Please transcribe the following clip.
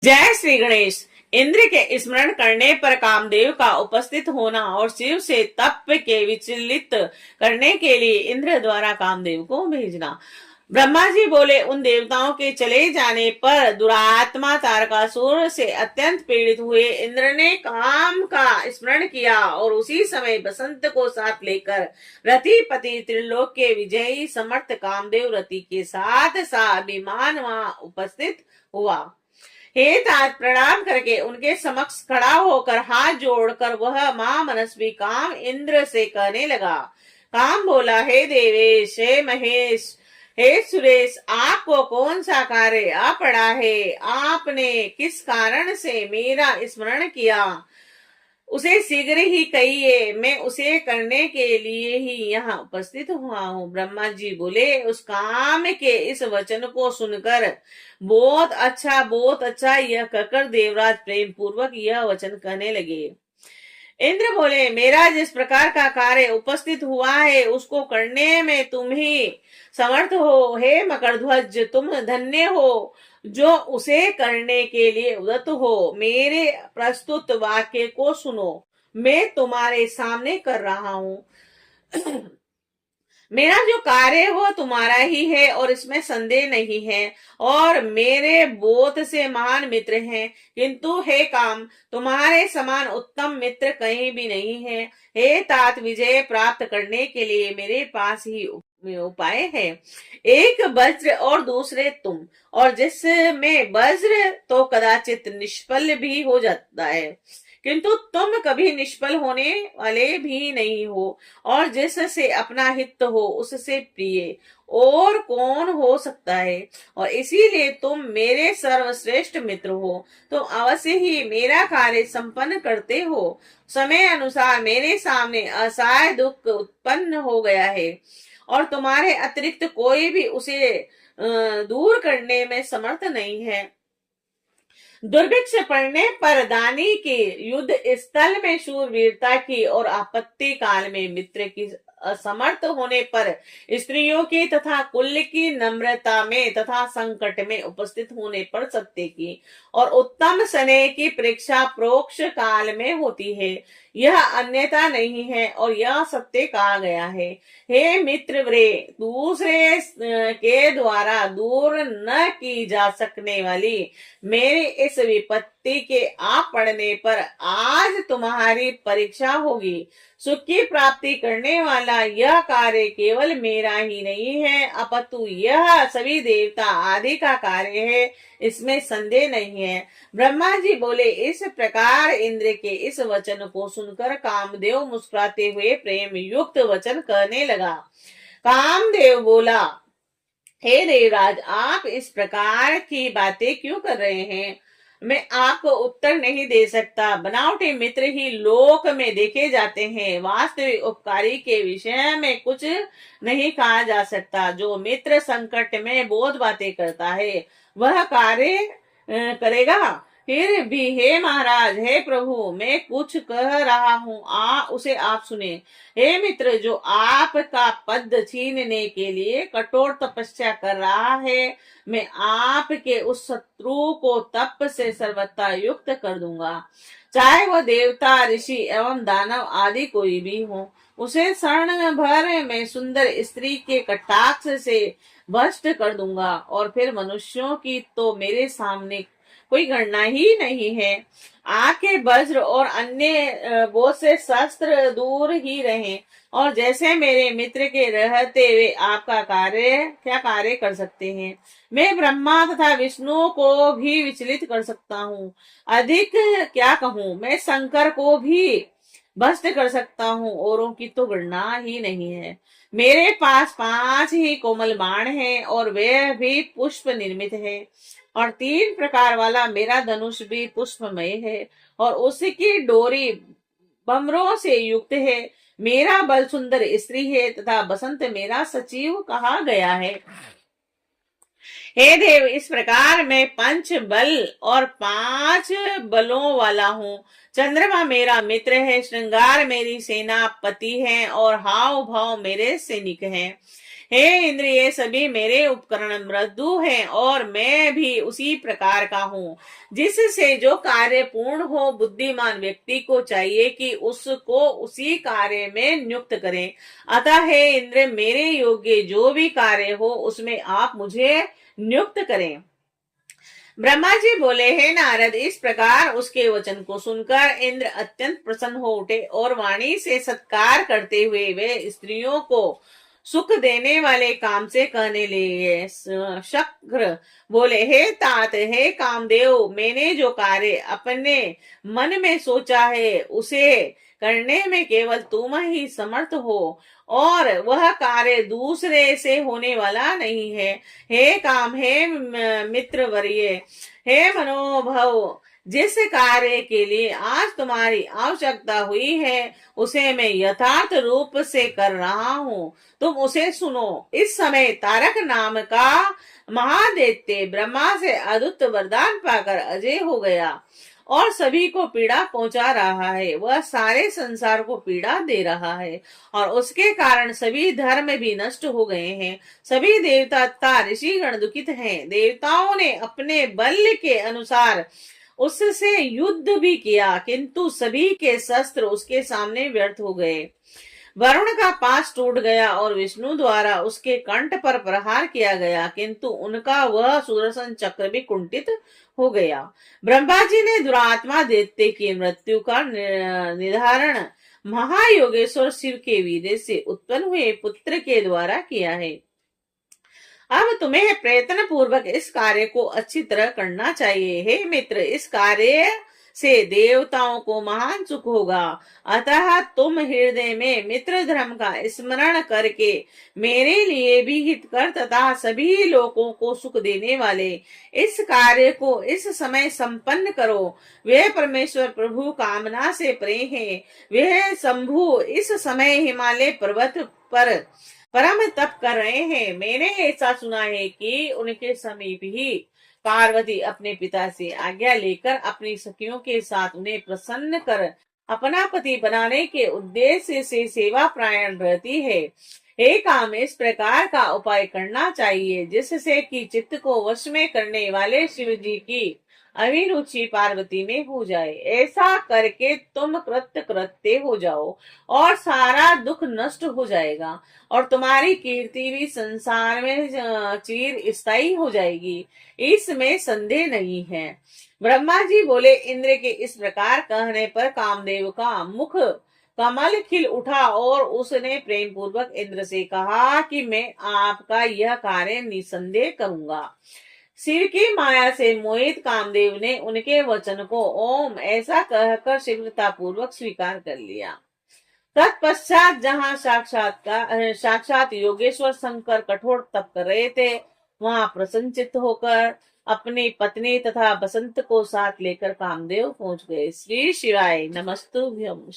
जय श्री गणेश। इंद्र के स्मरण करने पर कामदेव का उपस्थित होना और शिव से तप के विचलित करने के लिए इंद्र द्वारा कामदेव को भेजना। ब्रह्मा जी बोले, उन देवताओं के चले जाने पर दुरात्मा तारकासुर से अत्यंत पीड़ित हुए इंद्र ने काम का स्मरण किया और उसी समय बसंत को साथ लेकर रतिपति त्रिलोक के विजयी समर्थ कामदेव रति के साथ विमान वहां उपस्थित हुआ। हे तात, प्रणाम करके उनके समक्ष खड़ा होकर हाथ जोड़कर वह मां मनस्वी काम इंद्र से कहने लगा। काम बोला, हे देवेश, हे महेश, हे सुरेश, आपको कौन सा कार्य आ पड़ा है? आपने किस कारण से मेरा स्मरण किया, उसे शीघ्र ही कहिए, मैं उसे करने के लिए ही यहाँ उपस्थित हुआ हूँ। ब्रह्मा जी बोले, उस काम के इस वचन को सुनकर बहुत अच्छा, यह कहकर देवराज प्रेम पूर्वक यह वचन कहने लगे। इंद्र बोले, मेरा जिस प्रकार का कार्य उपस्थित हुआ है उसको करने में तुम ही समर्थ हो। हे मकरध्वज, तुम धन्य हो जो उसे करने के लिए उदत हो। मेरे प्रस्तुत वाक्य को सुनो, मैं तुम्हारे सामने कर रहा हूँ। मेरा जो कार्य है वो तुम्हारा ही है और इसमें संदेह नहीं है, और मेरे बहुत से महान मित्र हैं, किंतु हे काम, तुम्हारे समान उत्तम मित्र कहीं भी नहीं है। हे तात, विजय प्राप्त करने के लिए मेरे पास ही उपाय है। एक वज्र और दूसरे तुम, और जिसमें वज्र तो कदाचित निष्फल भी हो जाता है, किंतु तुम कभी निष्फल होने वाले भी नहीं हो, और जिससे अपना हित हो उससे प्रिय और कौन हो सकता है, और इसीलिए तुम मेरे सर्वश्रेष्ठ मित्र हो। तुम अवश्य ही मेरा कार्य संपन्न करते हो। समय अनुसार मेरे सामने असहाय दुख उत्पन्न हो गया है और तुम्हारे अतिरिक्त कोई भी उसे दूर करने में समर्थ नहीं है। दुर्भिक्ष पड़ने पर दानी की, युद्ध स्थल में शूरवीरता की और आपत्ति काल में मित्र की, असमर्थ होने पर स्त्रियों की तथा कुल की, नम्रता में तथा संकट में उपस्थित होने पर सत्य की, और उत्तम स्नेह की परीक्षा प्रोक्ष काल में होती है। यह अन्यथा नहीं है और यह सत्य कहा गया है। हे मित्र व्रे, दूसरे के द्वारा दूर न की जा सकने वाली मेरी इस विपत्ति के आ पड़ने पर आज तुम्हारी परीक्षा होगी। सुख की प्राप्ति करने वाला यह कार्य केवल मेरा ही नहीं है, अपितु यह सभी देवता आदि का कार्य है, इसमें संदेह नहीं है। ब्रह्मा जी बोले, इस प्रकार इंद्र के इस वचन को सुनकर कामदेव मुस्कुराते हुए प्रेम युक्त वचन कहने लगा। कामदेव बोला, हे देवराज, आप इस प्रकार की बातें क्यों कर रहे हैं? मैं आपको उत्तर नहीं दे सकता। बनावटी मित्र ही लोक में देखे जाते हैं, वास्तविक उपकारी के विषय में कुछ नहीं कहा जा सकता। जो मित्र संकट में बहुत बातें करता है वह कार्य करेगा। फिर भी हे महाराज, हे प्रभु, मैं कुछ कह रहा हूँ, उसे आप सुने। हे मित्र, जो आपका पद छीनने के लिए कठोर तपस्या कर रहा है, मैं आपके उस शत्रु को तप से सर्वथा युक्त कर दूंगा। चाहे वह देवता, ऋषि एवं दानव आदि कोई भी हो, उसे क्षण भर में सुंदर स्त्री के कटाक्ष से भ्रष्ट कर दूंगा, और फिर मनुष्यों की तो मेरे सामने कोई गणना ही नहीं है। आपके वज्र और अन्य बहुत से शस्त्र दूर ही रहें, और जैसे मेरे मित्र के रहते वे आपका क्या कार्य कर सकते हैं। मैं ब्रह्मा तथा विष्णु को भी विचलित कर सकता हूँ। अधिक क्या कहूँ, मैं शंकर को भी भ्रष्ट कर सकता हूँ, औरों की तो गणना ही नहीं है। मेरे पास 5 ही कोमल बाण हैं और वे भी पुष्प निर्मित है, और 3 प्रकार वाला मेरा धनुष भी पुष्पमय है, और उसकी डोरी भमरों से युक्त है। मेरा बल सुंदर स्त्री है तथा बसंत मेरा सचिव कहा गया है। हे देव, इस प्रकार मैं 5 बल और 5 बलों वाला हूँ। चंद्रमा मेरा मित्र है, श्रृंगार मेरी सेनापति है, और हाव भाव मेरे सैनिक हैं। हे इंद्र, ये सभी मेरे उपकरण मृदु हैं और मैं भी उसी प्रकार का हूँ जिससे जो कार्य पूर्ण हो। बुद्धिमान व्यक्ति को चाहिए कि उसको उसी कार्य में नियुक्त करें। अतः हे इंद्र, मेरे योग्य जो भी कार्य हो उसमें आप मुझे नियुक्त करें। ब्रह्मा जी बोले, हे नारद, इस प्रकार उसके वचन को सुनकर इंद्र अत्यंत प्रसन्न हो उठे और वाणी से सत्कार करते हुए वे स्त्रियों को सुख देने वाले काम से कहने लगे। शक्र बोले, हे तात, हे कामदेव, मैंने जो कार्य अपने मन में सोचा है उसे करने में केवल तुम ही समर्थ हो और वह कार्य दूसरे से होने वाला नहीं है। हे काम, हे मित्र वर्य, हे मनोभव, जिस कार्य के लिए आज तुम्हारी आवश्यकता हुई है उसे मैं यथार्थ रूप से कर रहा हूँ, तुम उसे सुनो। इस समय तारक नाम का महादैत्य ब्रह्मा से अद्भुत वरदान पाकर अजय हो गया और सभी को पीड़ा पहुंचा रहा है। वह सारे संसार को पीड़ा दे रहा है और उसके कारण सभी धर्म भी नष्ट हो गए हैं। सभी देवता तथा ऋषिगण दुखित हैं। देवताओं ने अपने बल के अनुसार उससे युद्ध भी किया, किंतु सभी के शस्त्र उसके सामने व्यर्थ हो गए। वरुण का पास टूट गया और विष्णु द्वारा उसके कंठ पर प्रहार किया गया, किंतु उनका वह सुदर्शन चक्र भी कुंठित हो गया। ब्रह्मा जी ने दुरात्मा दैत्य की मृत्यु का निर्धारण महायोगेश्वर शिव के वीर्य से उत्पन्न हुए पुत्र के द्वारा किया है। अब तुम्हें प्रयत्न पूर्वक इस कार्य को अच्छी तरह करना चाहिए। हे मित्र, इस कार्य से देवताओं को महान सुख होगा। अतः तुम हृदय में मित्र धर्म का स्मरण करके मेरे लिए भी हितकर तथा सभी लोगों को सुख देने वाले इस कार्य को इस समय संपन्न करो। वे परमेश्वर प्रभु कामना से परे हैं। वे शंभु इस समय हिमालय पर्वत पर परम तप कर रहे हैं। मैंने ऐसा सुना है कि उनके समीप ही पार्वती अपने पिता से आज्ञा लेकर अपनी सखियों के साथ उन्हें प्रसन्न कर अपना पति बनाने के उद्देश्य से सेवा प्रायण रहती है। हे काम, इस प्रकार का उपाय करना चाहिए जिससे कि चित्त को वश में करने वाले शिव जी की अभिरुचि पार्वती में हो जाए। ऐसा करके तुम कृत्य कृत्य हो जाओ और सारा दुख नष्ट हो जाएगा और तुम्हारी कीर्ति भी संसार में चिर स्थायी हो जाएगी, इसमें संदेह नहीं है। ब्रह्मा जी बोले, इंद्र के इस प्रकार कहने पर कामदेव का मुख कमल खिल उठा और उसने प्रेम पूर्वक इंद्र से कहा कि मैं आपका यह कार्य निसंदेह करूंगा। शिव की माया से मोहित कामदेव ने उनके वचन को ओम ऐसा कहकर शीघ्रता पूर्वक स्वीकार कर लिया। तत्पश्चात जहाँ साक्षात योगेश्वर शंकर कठोर तप कर रहे थे, वहां प्रसन्नचित्त होकर अपनी पत्नी तथा बसंत को साथ लेकर कामदेव पहुंच गए। श्री शिवाय नमस्तुभ्यं।